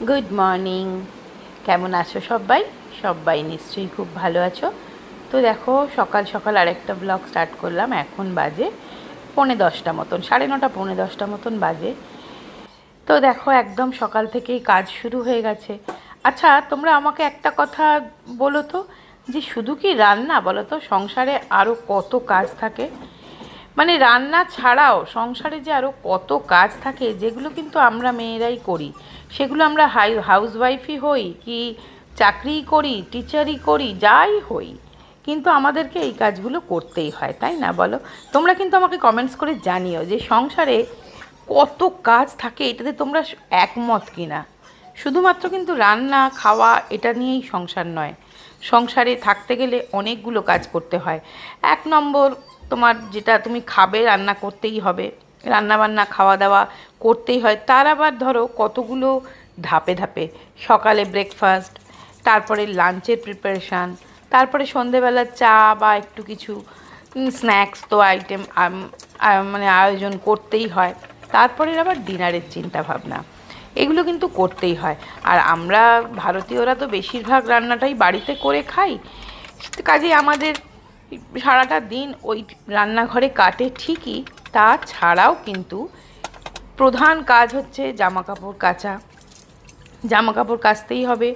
Good morning. কেমন আছো সবাই? সবাই নিশ্চয়ই খুব ভালো আছো। তো দেখো, সকাল সকাল আরেকটা ব্লগ স্টার্ট করলাম। এখন বাজে 9:45 মতন, 9:30 10:45 মতন বাজে। তো দেখো, একদম সকাল থেকেই কাজ শুরু হয়ে গেছে। আচ্ছা, তোমরা আমাকে একটা কথা বলো তো, যে শুধু কি রান্না বলো তো, সংসারে আরও কত কাজ থাকে? মানে রান্না ছাড়াও সংসারে যে আরও কত কাজ থাকে, যেগুলো কিন্তু আমরা মেয়েরাই করি। সেগুলো আমরা হাউসওয়াইফই হই, কি চাকরিই করি, টিচারই করি, যাই হই, কিন্তু আমাদেরকে এই কাজগুলো করতেই হয়, তাই না বলো? তোমরা কিন্তু আমাকে কমেন্টস করে জানিও যে সংসারে কত কাজ থাকে, এটাতে তোমরা একমত কিনা। শুধুমাত্র কিন্তু রান্না খাওয়া এটা নিয়েই সংসার নয়। সংসারে থাকতে গেলে অনেকগুলো কাজ করতে হয়। 1 নম্বর, তোমার যেটা তুমি খাবে রান্না করতেই হবে, রান্না বান্না খাওয়া দাওয়া করতেই হয়। তার আবার ধরো কতগুলো ধাপে ধাপে, সকালে ব্রেকফাস্ট, তারপরে লাঞ্চের প্রিপারেশান, তারপরে সন্ধেবেলা চা বা একটু কিছু স্ন্যাক্স তো আইটেম মানে আয়োজন করতেই হয়। তারপরে আবার ডিনারের চিন্তা ভাবনা, এগুলো কিন্তু করতেই হয়। আর আমরা ভারতীয়রা তো বেশিরভাগ রান্নাটাই বাড়িতে করে খাই, কাজেই আমাদের সারাটা দিন ওই রান্নাঘরে কাটে ঠিকই। তাছাড়াও কিন্তু প্রধান কাজ হচ্ছে জামা কাপড় কাচা। জামা কাপড় কাচতেই হবে,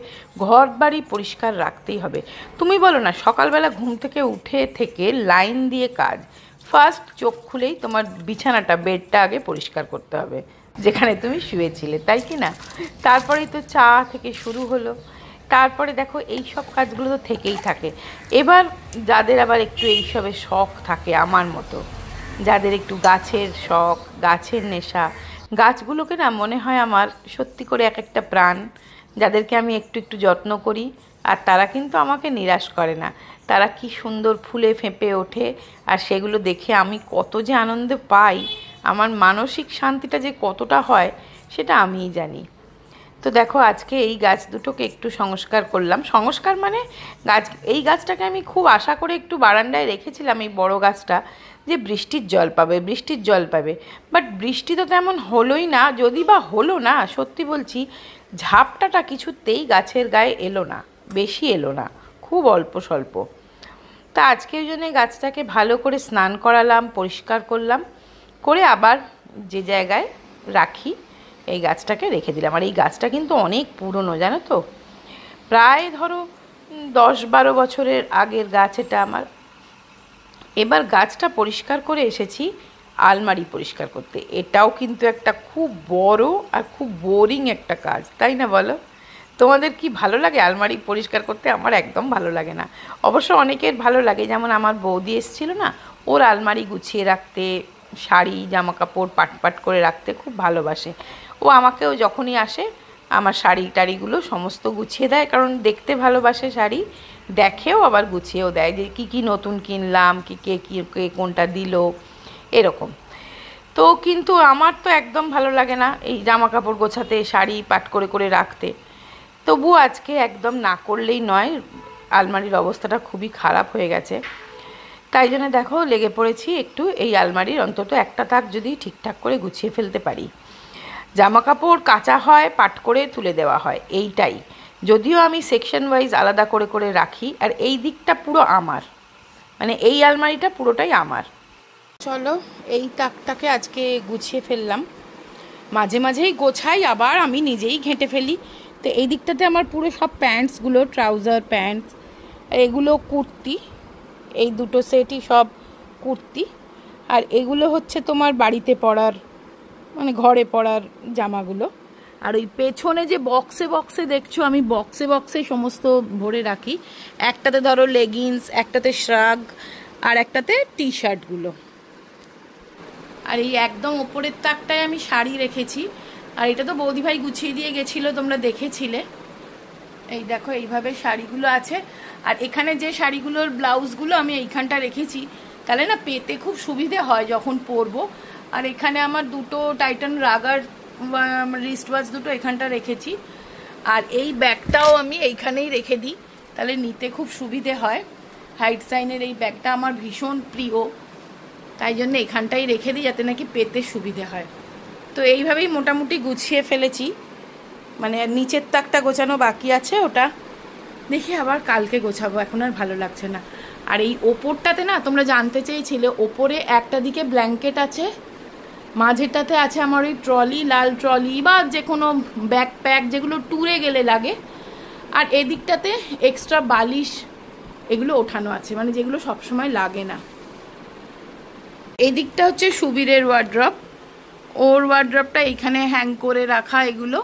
ঘর বাড়ি পরিষ্কার রাখতেই হবে। তুমি বলো না, সকালবেলা ঘুম থেকে উঠে থেকে লাইন দিয়ে কাজ। ফার্স্ট চোখ খুলেই তোমার বিছানাটা, বেডটা আগে পরিষ্কার করতে হবে, যেখানে তুমি শুয়েছিলে, তাই কি না? তারপরেই তো চা থেকে শুরু হলো। তারপরে দেখো, এই সব কাজগুলো তো থেকেই থাকে। এবার যাদের আবার একটু এইসবের শখ থাকে আমার মতো, যাদের একটু গাছের শখ, গাছের নেশা, গাছগুলোকে না মনে হয় আমার সত্যি করে এক একটা প্রাণ, যাদেরকে আমি একটু একটু যত্ন করি। আর তারা কিন্তু আমাকে নিরাশ করে না। তারা কি সুন্দর ফুলে ফেঁপে ওঠে, আর সেগুলো দেখে আমি কত যে আনন্দ পাই, আমার মানসিক শান্তিটা যে কতটা হয় সেটা আমিই জানি। তো দেখো, আজকে এই গাছ দুটোকে একটু সংস্কার করলাম। সংস্কার মানে এই গাছটাকে আমি খুব আশা করে একটু বারান্দায় রেখেছিলাম, এই বড় গাছটা, যে বৃষ্টির জল পাবে, বৃষ্টির জল পাবে। বাট বৃষ্টি তো তেমন হলোই না। যদি বা হলো না, সত্যি বলছি, ঝাপটাটা কিছুতেই গাছের গায়ে এলো না, বেশি এলো না, খুব অল্প স্বল্প। তা আজকে ওই জন্যে গাছটাকে ভালো করে স্নান করালাম, পরিষ্কার করলাম, করে আবার যে জায়গায় রাখি এই গাছটাকে রেখে দিলাম। আর এই গাছটা কিন্তু অনেক পুরনো, জানো তো, প্রায় ধরো 10-12 বছরের আগের গাছ এটা আমার। এবার গাছটা পরিষ্কার করে এসেছি আলমারি পরিষ্কার করতে। এটাও কিন্তু একটা খুব বড় আর খুব বোরিং একটা কাজ, তাই না বলো? তোমাদের কি ভালো লাগে আলমারি পরিষ্কার করতে? আমার একদম ভালো লাগে না। অবশ্য অনেকের ভালো লাগে, যেমন আমার বৌদি এসেছিলো না, ওর আলমারি গুছিয়ে রাখতে, শাড়ি জামা কাপড় পাট পাট করে রাখতে খুব ভালোবাসে। ও আমাকেও যখনই আসে আমার শাড়ি টাড়িগুলো সমস্ত গুছিয়ে দেয়, কারণ দেখতে ভালোবাসে শাড়ি, দেখেও আবার গুছিয়েও দেয়, যে কী কী নতুন কিনলাম, কে কোনটা দিল, এরকম। তো কিন্তু আমার তো একদম ভালো লাগে না এই জামা কাপড় গোছাতে, শাড়ি পাট করে করে রাখতে। তবু আজকে একদম না করলেই নয়, আলমারির অবস্থাটা খুবই খারাপ হয়ে গেছে। তাই জন্য দেখো, লেগে পড়েছি একটু এই আলমারির অন্তত একটা তাক যদি ঠিকঠাক করে গুছিয়ে ফেলতে পারি। জামা কাপড় কাচা হয়, পাট করে তুলে দেওয়া হয়, এইটাই। যদিও আমি সেকশন ওয়াইজ আলাদা করে করে রাখি, আর এই দিকটা পুরো আমার, মানে এই আলমারিটা পুরোটাই আমার। চলো, এই তাকটাকে আজকে গুছিয়ে ফেললাম। মাঝে মাঝেই গোছাই, আবার আমি নিজেই ঘেঁটে ফেলি। তো এই দিকটাতে আমার পুরো সব প্যান্টসগুলো, ট্রাউজার প্যান্টস, এগুলো কুর্তি, এই দুটো সেটই সব কুর্তি। আর এগুলো হচ্ছে তোমার বাড়িতে পরার, মানে ঘরে পরার জামাগুলো। আর ওই পেছনে যে বক্সে বক্সে দেখছো, আমি বক্সে বক্সে সমস্ত ভরে রাখি। একটাতে ধরো লেগিংস, একটাতে শ্রাগ, আর একটাতে টি শার্টগুলো। আর এই একদম ওপরের তাকটায় আমি শাড়ি রেখেছি। আর এটা তো বৌদিভাই গুছিয়ে দিয়ে গেছিলো, তোমরা দেখেছিলে। এই দেখো, এইভাবে শাড়িগুলো আছে। আর এখানে যে শাড়িগুলোর ব্লাউজগুলো আমি এইখানটা রেখেছি, তাহলে না পেতে খুব সুবিধে হয় যখন পরবো। আর এখানে আমার দুটো টাইটান রাগার রিস্ট ওয়াচ দুটো এখানটা রেখেছি। আর এই ব্যাগটাও আমি এইখানেই রেখে দিই, তাহলে নিতে খুব সুবিধে হয়। হাইট সাইনের এই ব্যাগটা আমার ভীষণ প্রিয়, তাই জন্য এখানটাই রেখে দিই, যাতে নাকি পেতে সুবিধে হয়। তো এইভাবেই মোটামুটি গুছিয়ে ফেলেছি। মানে নিচের তাকটা গোছানো বাকি আছে, ওটা দেখি আবার কালকে গোছাবো, এখন আর ভালো লাগছে না। আর এই ওপরটাতে না, তোমরা জানতে চেয়েছিলে, ওপরে একটা দিকে ব্ল্যাঙ্কেট আছে, মাঝেরটাতে আছে আমার ওই ট্রলি, লাল ট্রলি বা যে কোনো ব্যাকপ্যাক যেগুলো ট্যুরে গেলে লাগে, আর এদিকটাতে এক্সট্রা বালিশ এগুলো ওঠানো আছে, মানে যেগুলো সবসময় লাগে না। এই দিকটা হচ্ছে সুবীরের ওয়ার্ড্রপ, ওর ওয়ার্ড্রপটা এইখানে হ্যাং করে রাখা এগুলো,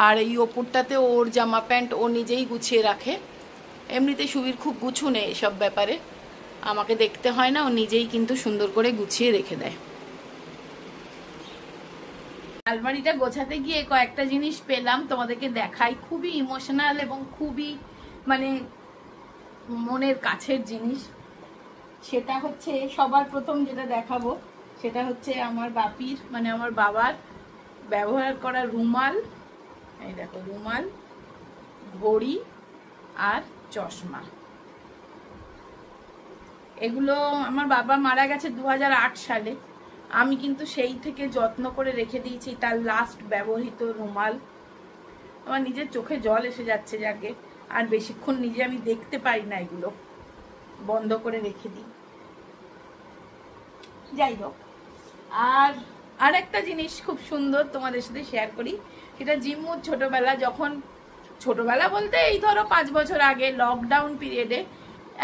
আর এই ওপরটাতে ওর জামা প্যান্ট ও নিজেই গুছিয়ে রাখে। এমনিতে সুবীর খুব গুছুনে এসব ব্যাপারে, আমাকে দেখতে হয় না, ও নিজেই কিন্তু সুন্দর করে গুছিয়ে রেখে দেয়। আলমারিটা গোছাতে গিয়ে কয়েকটা জিনিস পেলাম, তোমাদেরকে দেখাই, খুবই ইমোশনাল এবং খুবই মানে মনের কাছের জিনিস। সেটা হচ্ছে সবার প্রথম যেটা দেখাবো, সেটা হচ্ছে আমার বাপির মানে আমার বাবার ব্যবহার করা রুমাল। এই দেখো রুমাল, ঘড়ি আর চশমা। এগুলো আমার বাবা মারা গেছে 2008 সালে, আমি কিন্তু সেই থেকে যত্ন করে রেখে দিয়েছি তার লাস্ট ব্যবহৃত রুমাল। আমার নিজের চোখে জল এসে যাচ্ছে, যাকে আর বেশিক্ষণ নিজে আমি দেখতে পারি না, এগুলো বন্ধ করে রেখে দিই। যাই হোক, আর একটা জিনিস খুব সুন্দর তোমাদের সাথে শেয়ার করি, সেটা জিম্মুর ছোটবেলা, যখন ছোটবেলা বলতে এই ধরো 5 বছর আগে লকডাউন পিরিয়ডে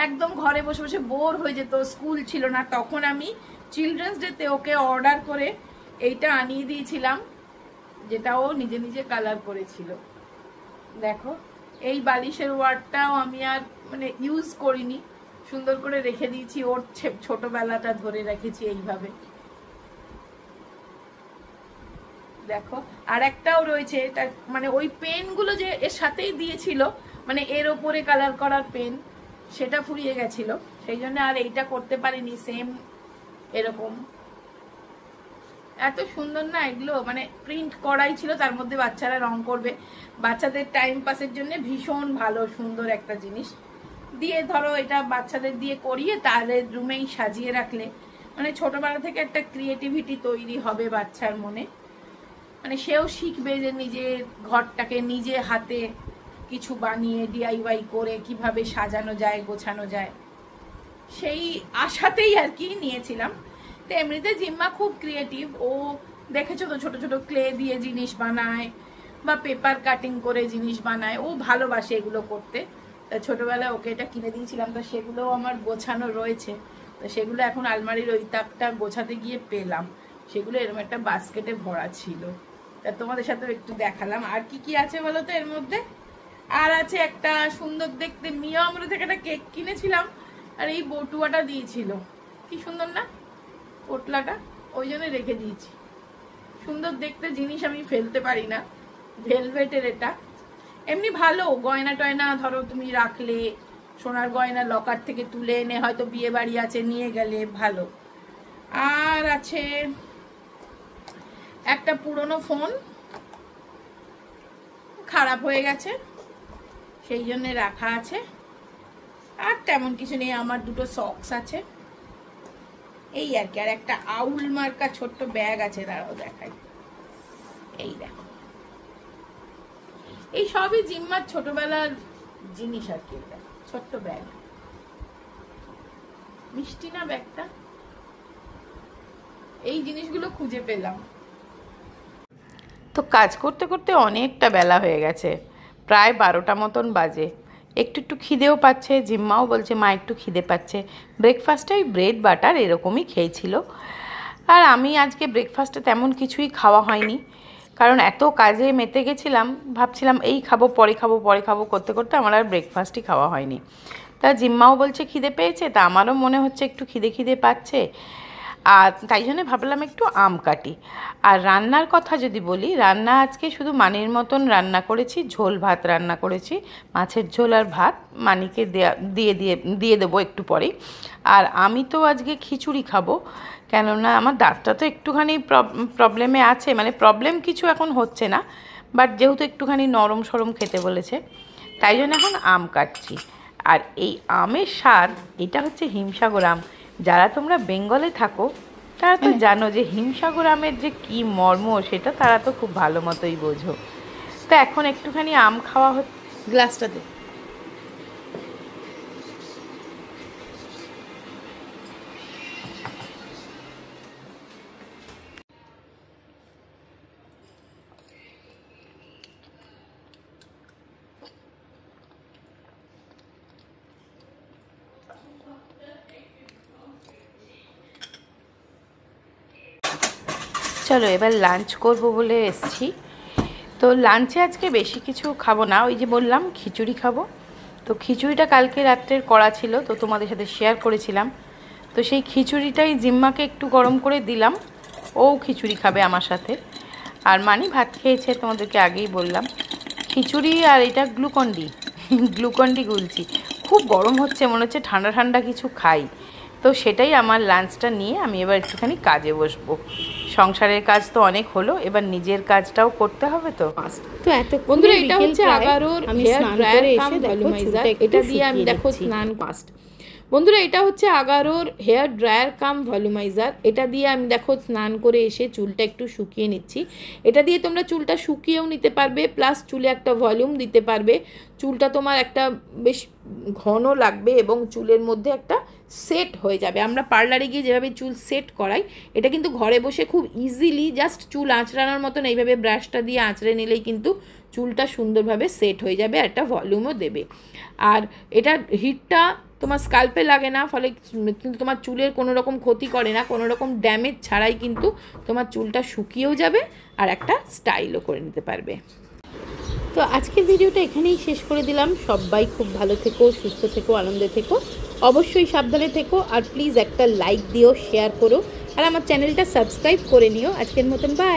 একদম ঘরে বসে বসে বোর হয়ে যেত, স্কুল ছিল না, তখন আমি চিলড্রেন্স ডেতে ওকে অর্ডার করে এইটা আনিয়ে দিয়েছিলাম, যেটা ও নিজে নিজে কালার করেছিল। দেখো এই বালিশের ওয়ার্ডটাও আমি আর মানে ইউজ করিনি, সুন্দর করে রেখে দিয়েছি, ওর ছোটবেলাটা ধরে রেখেছি এইভাবে। দেখো আর একটাও রয়েছে, এটা মানে ওই পেনগুলো যে এর সাথেই দিয়েছিল, মানে এর ওপরে কালার করার পেন, সেটা ফুরিয়ে গেছিল, সেই জন্য আর এইটা করতে পারিনি। সেম এরকম এত সুন্দর না এগুলো, মানে প্রিন্ট করাই ছিল, তার মধ্যে বাচ্চারা রং করবে, বাচ্চাদের টাইম পাসের জন্য ভীষণ ভালো সুন্দর একটা জিনিস। দিয়ে ধরো এটা বাচ্চাদের দিয়ে করিয়ে তাহলে রুমেই সাজিয়ে রাখলে মানে ছোটবেলা থেকে একটা ক্রিয়েটিভিটি তৈরি হবে বাচ্চার মনে, মানে সেও শিখবে যে নিজের ঘরটাকে নিজে হাতে কিছু বানিয়ে ডিআইওয়াই করে কিভাবে সাজানো যায়, গোছানো যায়, সেই আশাতেই আর কি নিয়েছিলাম। তো এমনিতে জিম্মা খুব ক্রিয়েটিভ, ও দেখেছো তো ছোট ছোট ক্লে দিয়ে জিনিস বানায় বা পেপার কাটিং করে জিনিস বানায়, ও ভালোবাসে এগুলো করতে। তা ছোটবেলায় ওকে এটা কিনে দিয়েছিলাম, তো সেগুলোও আমার গোছানো রয়েছে, তো সেগুলো এখন আলমারির ওই তাকটা গোছাতে গিয়ে পেলাম, সেগুলো এরকম একটা বাস্কেটে ভরা ছিল। তা তোমাদের সাথেও একটু দেখালাম। আর কি কি আছে বলো তো এর মধ্যে? আর আছে একটা সুন্দর দেখতে মিয়া আমরা থেকে একটা কেক কিনেছিলাম, আর এই বটুয়াটা দিয়েছিল, কি সুন্দর না পোটলাটা, ওই জন্য রেখে দিয়েছি। সুন্দর দেখতে জিনিস আমি ফেলতে পারি না, ভেলভেটের এটা, এমনি ভালো গয়না টয়না ধরো তুমি রাখলে, সোনার গয়না লকার থেকে তুলে এনে হয়তো বিয়ে বাড়ি আছে নিয়ে গেলে ভালো। আর আছে একটা পুরনো ফোন, খারাপ হয়ে গেছে সেই জন্য রাখা আছে। আর তেমন কিছু নেই, আমার দুটো সক্স আছে এই আর কি। আর একটা আউল মার্কা ছোট্ট ব্যাগ আছে, দাঁড়াও দেখাই, এই দেখো, এই সবই জিম্মার ছোটবেলার জিনিস আর কি। এটা ছোট্ট ব্যাগ, মিষ্টি না ব্যাগটা, এই জিনিসগুলো খুঁজে পেলাম। তো কাজ করতে করতে অনেকটা বেলা হয়ে গেছে, প্রায় 12টা মতন বাজে। একটু একটু খিদেও পাচ্ছে, জিম্মাও বলছে মা একটু খিদে পাচ্ছে। ব্রেকফাস্টে ওই ব্রেড বাটার এরকমই খেয়েছিল, আর আমি আজকে ব্রেকফাস্টে তেমন কিছুই খাওয়া হয়নি, কারণ এত কাজে মেতে গেছিলাম, ভাবছিলাম এই খাবো পরে খাবো পরে খাবো করতে করতে আমার আর ব্রেকফাস্টই খাওয়া হয়নি। তা জিম্মাও বলছে খিদে পেয়েছে, তা আমারও মনে হচ্ছে একটু খিদে খিদে পাচ্ছে, আর তাই জন্য ভাবলাম একটু আম কাটি। আর রান্নার কথা যদি বলি, রান্না আজকে শুধু মানির মতন রান্না করেছি, ঝোল ভাত রান্না করেছি, মাছের ঝোল আর ভাত, মানিকে দিয়ে দেবো একটু পরেই। আর আমি তো আজকে খিচুড়ি খাবো, কেননা আমার দাঁতটা তো একটুখানি প্রবলেমে আছে, মানে প্রবলেম কিছু এখন হচ্ছে না, বাট যেহেতু একটুখানি নরম সরম খেতে বলেছে, তাই জন্য এখন আম কাটছি। আর এই আমের স্বাদ, এটা হচ্ছে হিমসাগর আম। যারা তোমরা বেঙ্গলে থাকো তারা তো জানো যে হিমসাগর আমের যে কী মর্ম, সেটা তারা তো খুব ভালো মতোই বোঝো। তো এখন একটুখানি আম খাওয়া হচ্ছে। গ্লাসটাতে চলো এবার লাঞ্চ করব বলে এসছি। তো লাঞ্চে আজকে বেশি কিছু খাবো না, ওই যে বললাম খিচুড়ি খাবো। তো খিচুড়িটা কালকে রাত্রের করা ছিল, তো তোমাদের সাথে শেয়ার করেছিলাম। তো সেই খিচুড়িটাই জিম্মাকে একটু গরম করে দিলাম, ও খিচুড়ি খাবে আমার সাথে। আর মানি ভাত খেয়েছে, তোমাদেরকে আগেই বললাম। খিচুড়ি আর এটা গ্লুকন্ডি গ্লুকন্ডি গুলছি। খুব গরম হচ্ছে, মনে হচ্ছে ঠান্ডা ঠান্ডা কিছু খাই। তো সেটাই আমার লাঞ্চটা নিয়ে আমি এবার একটুখানি কাজে বসবো। সংসারের কাজ তো অনেক হলো, এবার নিজের কাজটাও করতে হবে। তো এত বন্ধুরা, এটা হচ্ছে আগারোর হেয়ার ড্রায়ার কাম ভলিউমাইজার। এটা দিয়ে আমি দেখো স্নান পাস্ট। বন্ধুরা, এটা হচ্ছে আগারোর হেয়ার ড্রায়ার কাম ভলিউমাইজার। এটা দিয়ে আমি দেখো স্নান করে এসে চুলটা একটু শুকিয়ে নিচ্ছি। এটা দিয়ে তোমরা চুলটা শুকিয়েও নিতে পারবে, প্লাস চুলে একটা ভলিউম দিতে পারবে। চুলটা তোমার একটা বেশ ঘন লাগবে এবং চুলের মধ্যে একটা সেট হয়ে যাবে। আমরা পার্লারে গিয়ে যেভাবে চুল সেট করাই, এটা কিন্তু ঘরে বসে খুব ইজিলি জাস্ট চুল আঁচড়ানোর মতন এইভাবে ব্রাশটা দিয়ে আঁচড়ে নিলেই কিন্তু চুলটা সুন্দরভাবে সেট হয়ে যাবে, আর একটা ভলিউমও দেবে। আর এটা হিটটা তোমার স্কাল্পে লাগে না, ফলে কিন্তু তোমার চুলের কোনো রকম ক্ষতি করে না, কোনো রকম ড্যামেজ ছাড়াই কিন্তু তোমার চুলটা শুকিয়েও যাবে আর একটা স্টাইলও করে নিতে পারবে। তো আজকের ভিডিওটা এখানেই শেষ করে দিলাম। সবাই খুব ভালো থেকো, সুস্থ থেকো, আনন্দে থেকো, অবশ্যই সাবধানে থেকো। আর প্লিজ একটা লাইক দিও, শেয়ার করো, আর আমার চ্যানেলটা সাবস্ক্রাইব করে নিও। আজকের মতন বাই।